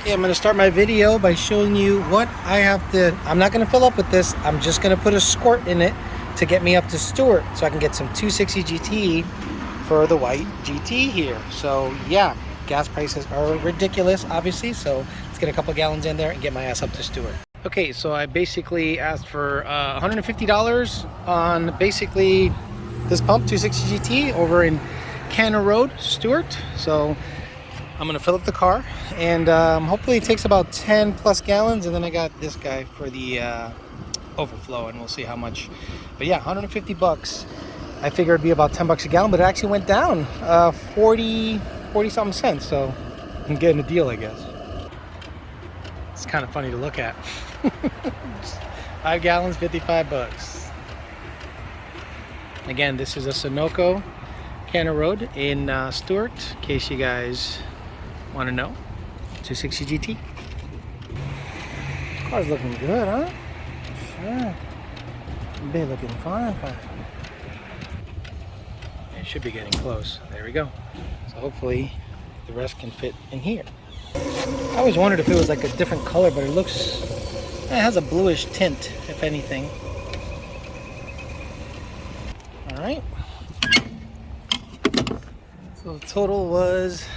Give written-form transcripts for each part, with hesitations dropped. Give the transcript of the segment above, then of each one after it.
Okay, I'm going to start my video by showing you what I have to... I'm not going to fill up with this. I'm just going to put a squirt in it to get me up to Stewart so I can get some 260 GT for the white GT here. So yeah, gas prices are ridiculous, obviously. So let's get a couple gallons in there and get my ass up to Stewart. Okay, so I basically asked for $150 on basically this pump, 260 GT, over in Cannon Road, Stewart. So I'm gonna fill up the car, and hopefully it takes about 10 plus gallons, and then I got this guy for the overflow, and we'll see how much. But yeah, 150 bucks. I figured it'd be about 10 bucks a gallon, but it actually went down 40 something cents. So I'm getting a deal, I guess. It's kind of funny to look at. 5 gallons, 55 bucks. Again, this is a Sunoco Cannon Road in Stewart, in case you guys want to know. 260 GT. Car's looking good, huh? Sure. Be looking fine. It should be getting close. There we go. So hopefully the rest can fit in here. I always wondered if it was like a different color, but it looks, it has a bluish tint, if anything. All right. So the total was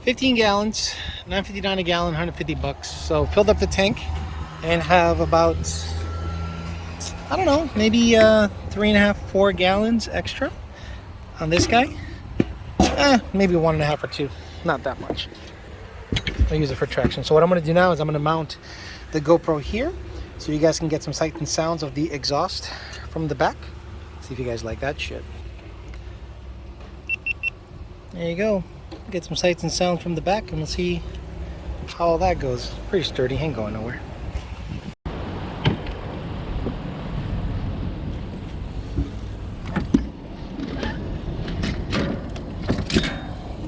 15 gallons, $9.59 a gallon, 150 bucks. So filled up the tank and have about, I don't know, maybe 3.5, 4 gallons extra on this guy. Maybe 1.5 or 2, not that much. I'll use it for traction. So what I'm going to do now is I'm going to mount the GoPro here so you guys can get some sights and sounds of the exhaust from the back. See if you guys like that shit. There you go. Get some sights and sounds from the back, and we'll see how all that goes. Pretty sturdy, ain't going nowhere.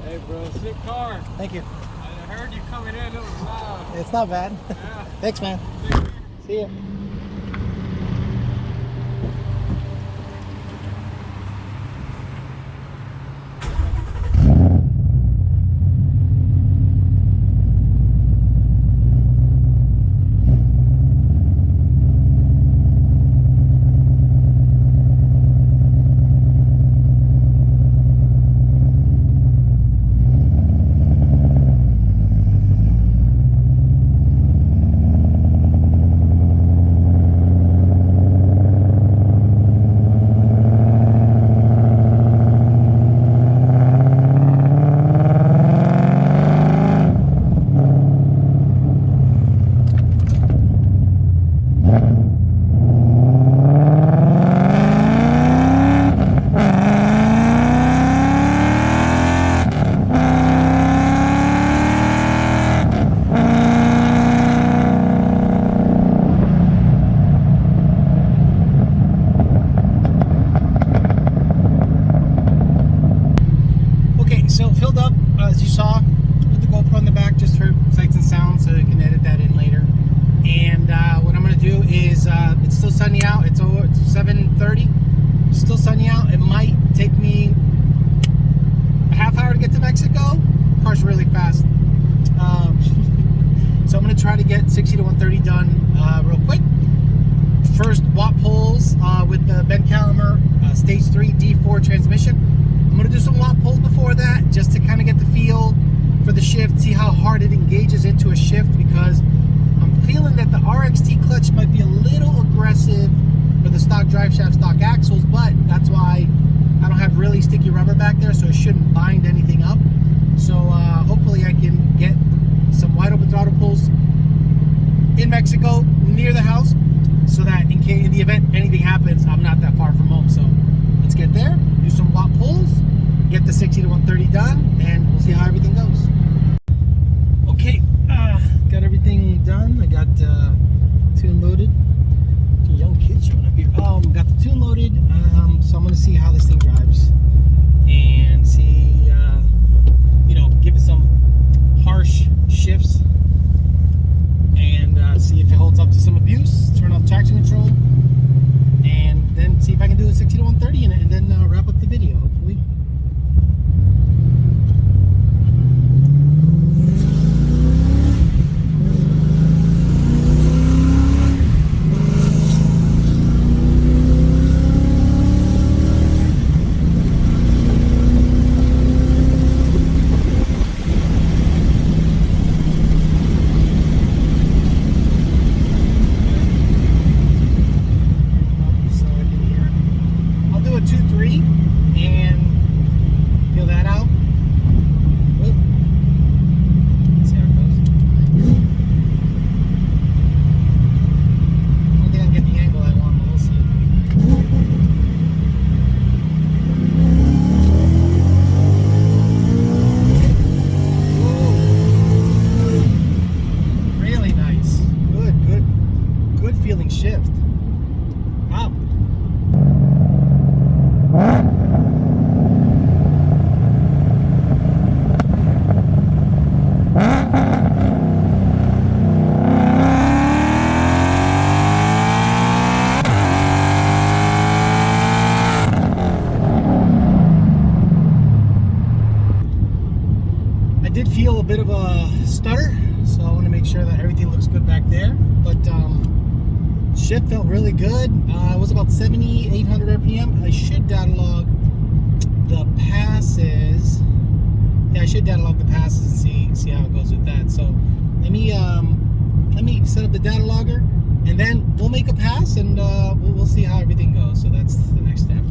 Hey bro, sick car. Thank you. I heard you coming in, it was loud. It's not bad. Yeah. Thanks, man. See ya. So filled up, as you saw, with the GoPro in the back just for sights and sounds, so you can edit that in later. And what I'm going to do is, it's still sunny out. It's 7:30. It's still sunny out. It might take me a half hour to get to Mexico. The car's really fast. So I'm going to try to get 60 to 130 done real quick. First, watt pulls with the Ben Calimer Stage 3 D4 transmission. I'm going to do some watt pulls before that, just to kind of get the feel for the shift, see how hard it engages into a shift, because I'm feeling that the RXT clutch might be a little aggressive for the stock drive shaft, stock axles, but that's why I don't have really sticky rubber back there, so it shouldn't bind anything up. So hopefully I can get some wide open throttle pulls in Mexico near the house, so that in the event anything happens, I'm not that far from home. So let's get there, do some watt pulls, get the 60 to 130 done, and we'll see how everything goes. Okay, got everything done. I got tune loaded. Young kids showing up here. Got the tune loaded, so I'm going to see how this thing drives and see, give it some harsh shifts and see if it holds up to some abuse. Turn off traction control, and then see if I can do a 60 to 130 in it, and then wrap up the video, hopefully. did feel a bit of a stutter, so I want to make sure that everything looks good back there. But shift felt really good. It was about 7,800 RPM. I should data log the passes. Yeah, I should data log the passes and see how it goes with that. So let me set up the data logger, and then we'll make a pass, and we'll see how everything goes. So that's the next step.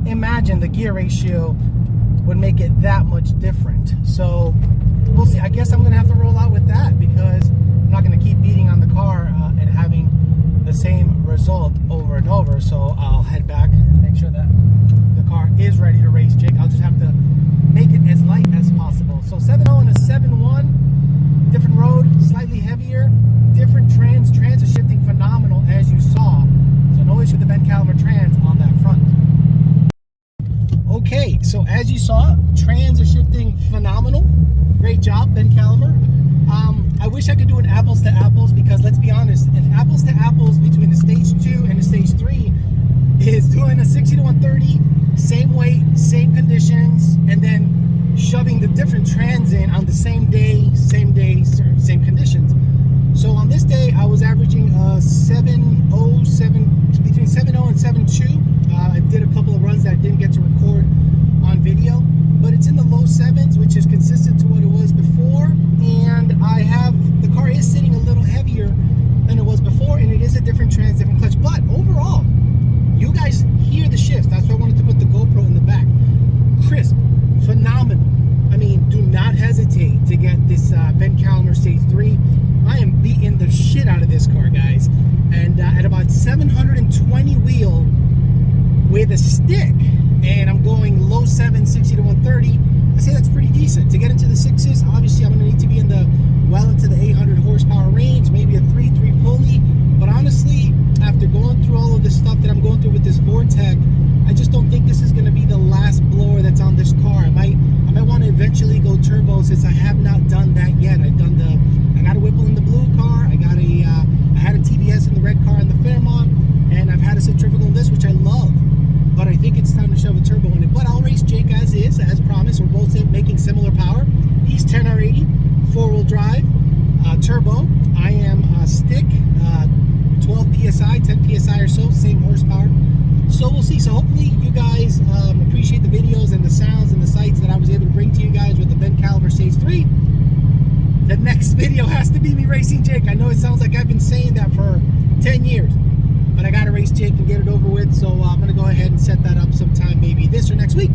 Imagine the gear ratio would make it that much different. So we'll see. I guess I'm gonna have to roll out with that, because I'm not gonna keep beating on the car and having the same result over and over. So I'll head back and make sure that the car is ready to race, Jake. I'll just have to make it as light as possible. So 7.0 and a 7.1, different road, slightly heavier, different trans. Trans is shifting phenomenal, as you saw. So no issue with the Ben Calimer trans on that front. Okay, so as you saw, trans are shifting phenomenal. Great job, Ben Calimer. I wish I could do an apples to apples, because let's be honest, an apples to apples between the stage 2 and the stage 3 is doing a 60 to 130, same weight, same conditions, and then shoving the different trans in on the same day, same conditions. So on this day, I was averaging 7.07, between 7.0 and 7.2. I did a couple of runs that I didn't get to record on video, but it's in the low 7s, which is consistent to what it was before. And the car is sitting a little heavier than it was before, and it is a different trans, different clutch. But overall, you guys hear the shifts. That's why I wanted to put the GoPro in the back. Crisp, phenomenal. I mean, do not hesitate to get this Ben Calimer Stage 3. I am beating the shit out of this car, guys. And at about 720 wheel with a stick, and I'm going low 7, 60 to 130. I say that's pretty decent. To get into the 6s, obviously I'm going to need to be well into the 800 horsepower range, maybe a 3.3 pulley. But honestly, after going through all of this stuff that I'm going through with this Vortec, I just don't think this is going to be the last blower that's on this car. I might want to eventually go turbo, since I have not done that yet. I got a Whipple in the blue car. I had a TVS in the red car in the Fairmont, and I've had a centrifugal in this, which I love. But I think it's time to shove a turbo in it. But I'll race Jake as is, as promised. We're both making similar power. He's 10R80, 4-wheel drive, turbo. I am stick, 12 PSI, 10 PSI or so, same horsepower. So we'll see. So hopefully you guys appreciate the videos and the sounds and the sights that I was able to bring to you guys with the Ben Calimer Stage 3. The next video has to be me racing Jake. I know it sounds like I've been saying that for 10 years. But I got to race Jake and get it over with, so I'm going to go ahead and set that up sometime, maybe this or next week.